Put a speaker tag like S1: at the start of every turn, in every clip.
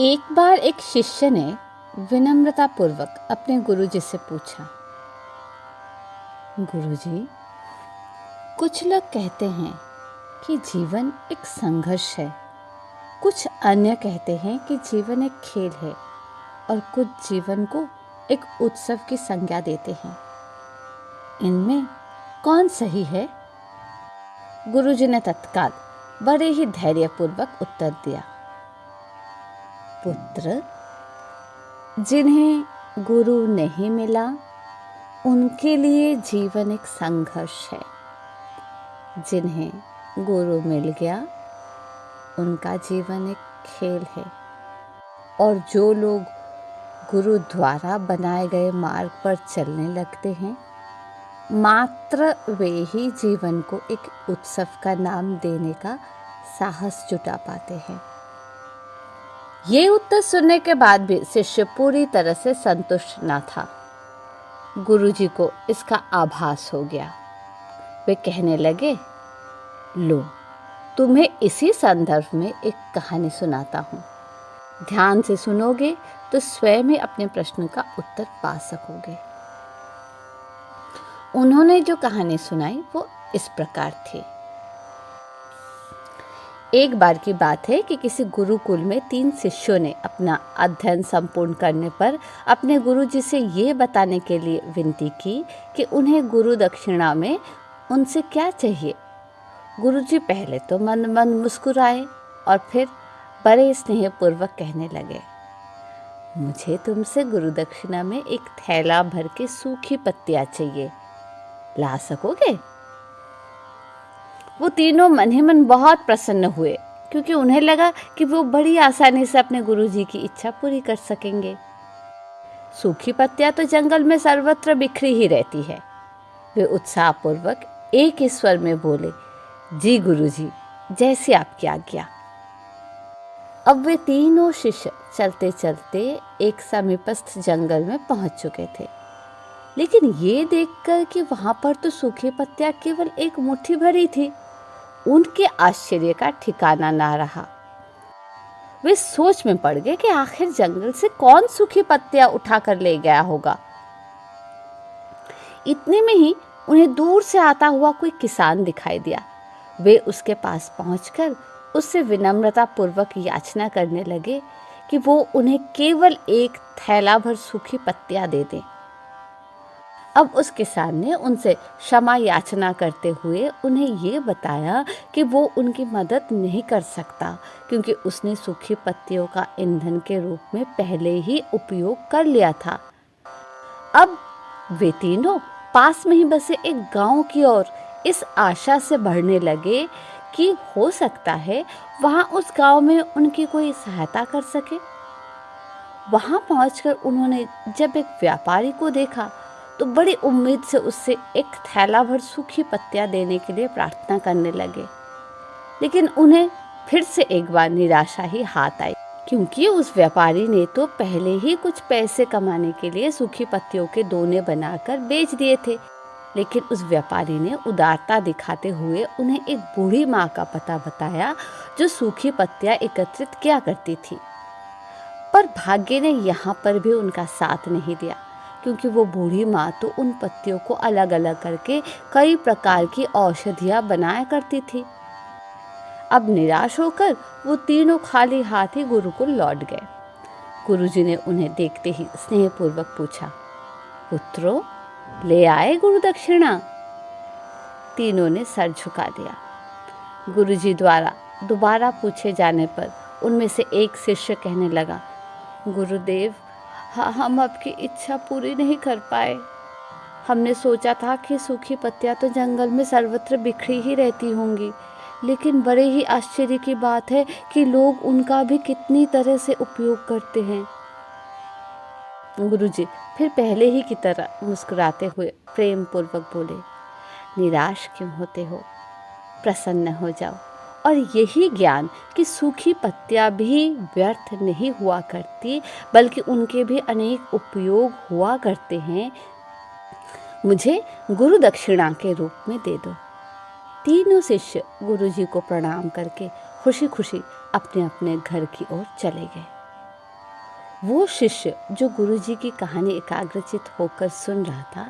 S1: एक बार एक शिष्य ने विनम्रतापूर्वक अपने गुरुजी से पूछा, गुरुजी, कुछ लोग कहते हैं कि जीवन एक संघर्ष है, कुछ अन्य कहते हैं कि जीवन एक खेल है और कुछ जीवन को एक उत्सव की संज्ञा देते हैं। इनमें कौन सही है? गुरुजी ने तत्काल बड़े ही धैर्यपूर्वक उत्तर दिया, पुत्र, जिन्हें गुरु नहीं मिला उनके लिए जीवन एक संघर्ष है। जिन्हें गुरु मिल गया उनका जीवन एक खेल है। और जो लोग गुरु द्वारा बनाए गए मार्ग पर चलने लगते हैं, मात्र वे ही जीवन को एक उत्सव का नाम देने का साहस जुटा पाते हैं। ये उत्तर सुनने के बाद भी शिष्य पूरी तरह से संतुष्ट न था। गुरुजी को इसका आभास हो गया। वे कहने लगे, लो, तुम्हें इसी संदर्भ में एक कहानी सुनाता हूँ। ध्यान से सुनोगे तो स्वयं ही अपने प्रश्न का उत्तर पा सकोगे। उन्होंने जो कहानी सुनाई वो इस प्रकार थी। एक बार की बात है कि किसी गुरुकुल में 3 शिष्यों ने अपना अध्ययन संपूर्ण करने पर अपने गुरुजी से ये बताने के लिए विनती की कि उन्हें गुरु दक्षिणा में उनसे क्या चाहिए। गुरुजी पहले तो मन मन मुस्कुराए और फिर बड़े स्नेहपूर्वक कहने लगे, मुझे तुमसे गुरु दक्षिणा में एक थैला भर के सूखी पत्तियां चाहिए, ला सकोगे? वो तीनों मन ही मन बहुत प्रसन्न हुए, क्योंकि उन्हें लगा कि वो बड़ी आसानी से अपने गुरुजी की इच्छा पूरी कर सकेंगे। सूखी पत्तियां तो जंगल में सर्वत्र बिखरी ही रहती है। वे उत्साहपूर्वक एक ही स्वर में बोले, जी गुरुजी, जैसी आपकी आज्ञा। अब वे तीनों शिष्य चलते चलते एक समीपस्थ जंगल में पहुंच चुके थे। लेकिन ये देखकर कि वहां पर तो सूखी पत्तियां केवल एक मुट्ठी भरी थी, उनके आश्चर्य का ठिकाना ना रहा। वे सोच में पड़ गए कि आखिर जंगल से कौन सूखी पत्तियां उठाकर ले गया होगा। इतने में ही उन्हें दूर से आता हुआ कोई किसान दिखाई दिया। वे उसके पास पहुंचकर उससे विनम्रता पूर्वक याचना करने लगे कि वो उन्हें केवल एक थैला भर सूखी पत्तियां दे दें। अब उस किसान ने उनसे क्षमा याचना करते हुए उन्हें ये बताया कि वो उनकी मदद नहीं कर सकता, क्योंकि उसने सूखी पत्तियों का ईंधन के रूप में पहले ही उपयोग कर लिया था। अब वे तीनों पास में ही बसे एक गांव की ओर इस आशा से बढ़ने लगे कि हो सकता है वहां उस गांव में उनकी कोई सहायता कर सके। वहां पहुंचकर उन्होंने जब एक व्यापारी को देखा तो बड़ी उम्मीद से उससे एक थैला भर सूखी पत्तियां देने के लिए प्रार्थना करने लगे। लेकिन उन्हें फिर से एक बार निराशा ही हाथ आई, क्योंकि उस व्यापारी ने तो पहले ही कुछ पैसे कमाने के लिए सूखी पत्तियों के दोने बनाकर बेच दिए थे। लेकिन उस व्यापारी ने उदारता दिखाते हुए उन्हें एक बूढ़ी माँ का पता बताया जो सूखी पत्तियां एकत्रित किया करती थी। पर भाग्य ने यहाँ पर भी उनका साथ नहीं दिया, क्योंकि वो बूढ़ी माँ तो उन पत्तियों को अलग अलग करके कई प्रकार की औषधियाँ बनाया करती थी। अब निराश होकर वो तीनों खाली हाथ ही गुरुकुल लौट गए। गुरुजी ने उन्हें देखते ही स्नेहपूर्वक पूछा, पुत्रों, ले आए गुरु दक्षिणा? तीनों ने सर झुका दिया। गुरुजी द्वारा दोबारा पूछे जाने पर उनमें से एक शिष्य कहने लगा, गुरुदेव, हम आपकी इच्छा पूरी नहीं कर पाए। हमने सोचा था कि सूखी पत्तियां तो जंगल में सर्वत्र बिखरी ही रहती होंगी, लेकिन बड़े ही आश्चर्य की बात है कि लोग उनका भी कितनी तरह से उपयोग करते हैं। गुरुजी फिर पहले ही की तरह मुस्कुराते हुए प्रेम पूर्वक बोले, निराश क्यों होते हो? प्रसन्न हो जाओ। और यही ज्ञान कि सूखी पत्तियां भी व्यर्थ नहीं हुआ करती, बल्कि उनके भी अनेक उपयोग हुआ करते हैं, मुझे गुरु दक्षिणा के रूप में दे दो। तीनों शिष्य गुरुजी को प्रणाम करके खुशी खुशी अपने अपने घर की ओर चले गए। वो शिष्य जो गुरुजी की कहानी एकाग्रचित होकर सुन रहा था,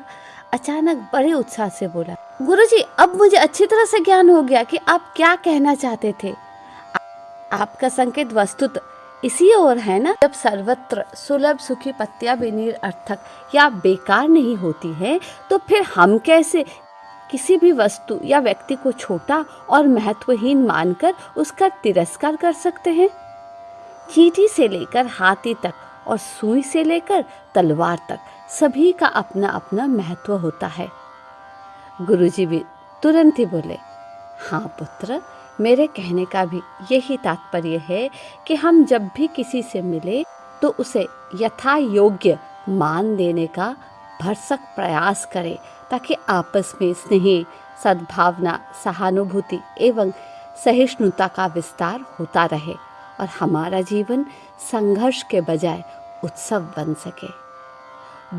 S1: अचानक बड़े उत्साह से बोला, गुरुजी, अब मुझे अच्छी तरह से ज्ञान हो गया कि आप क्या कहना चाहते थे। आपका संकेत वस्तुत इसी ओर है ना, जब सर्वत्र सुलभ सुखी पत्तियां भी निरर्थक या बेकार नहीं होती है, तो फिर हम कैसे किसी भी वस्तु या व्यक्ति को छोटा और महत्वहीन मानकर उसका तिरस्कार कर सकते हैं। चींटी से लेकर हाथी तक और सुई से लेकर तलवार तक सभी का अपना अपना महत्व होता है। गुरुजी भी तुरंत ही बोले, हाँ पुत्र, मेरे कहने का भी यही तात्पर्य है कि हम जब भी किसी से मिले तो उसे यथा योग्य मान देने का भरसक प्रयास करें, ताकि आपस में स्नेह, सद्भावना, सहानुभूति एवं सहिष्णुता का विस्तार होता रहे और हमारा जीवन संघर्ष के बजाय उत्सव बन सके।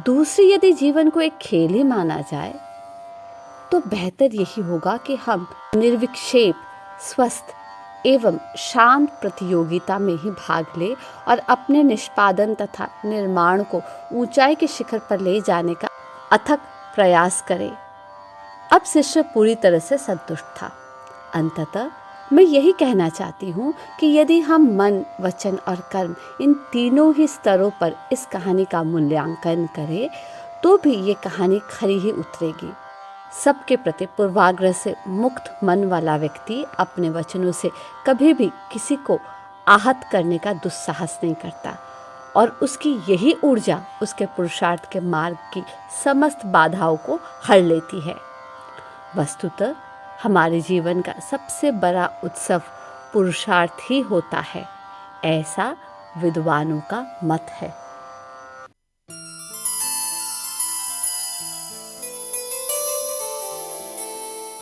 S1: दूसरी, यदि जीवन को एक खेल ही माना जाए तो बेहतर यही होगा कि हम निर्विक्षेप, स्वस्थ एवं शांत प्रतियोगिता में ही भाग ले और अपने निष्पादन तथा निर्माण को ऊंचाई के शिखर पर ले जाने का अथक प्रयास करें। अब शिष्य पूरी तरह से संतुष्ट था। अंततः मैं यही कहना चाहती हूँ कि यदि हम मन, वचन और कर्म, इन तीनों ही स्तरों पर इस कहानी का मूल्यांकन करें तो भी ये कहानी खरी ही उतरेगी। सबके प्रति पूर्वाग्रह से मुक्त मन वाला व्यक्ति अपने वचनों से कभी भी किसी को आहत करने का दुस्साहस नहीं करता और उसकी यही ऊर्जा उसके पुरुषार्थ के मार्ग की समस्त बाधाओं को हर लेती है। वस्तुतः हमारे जीवन का सबसे बड़ा उत्सव पुरुषार्थ ही होता है, ऐसा विद्वानों का मत है।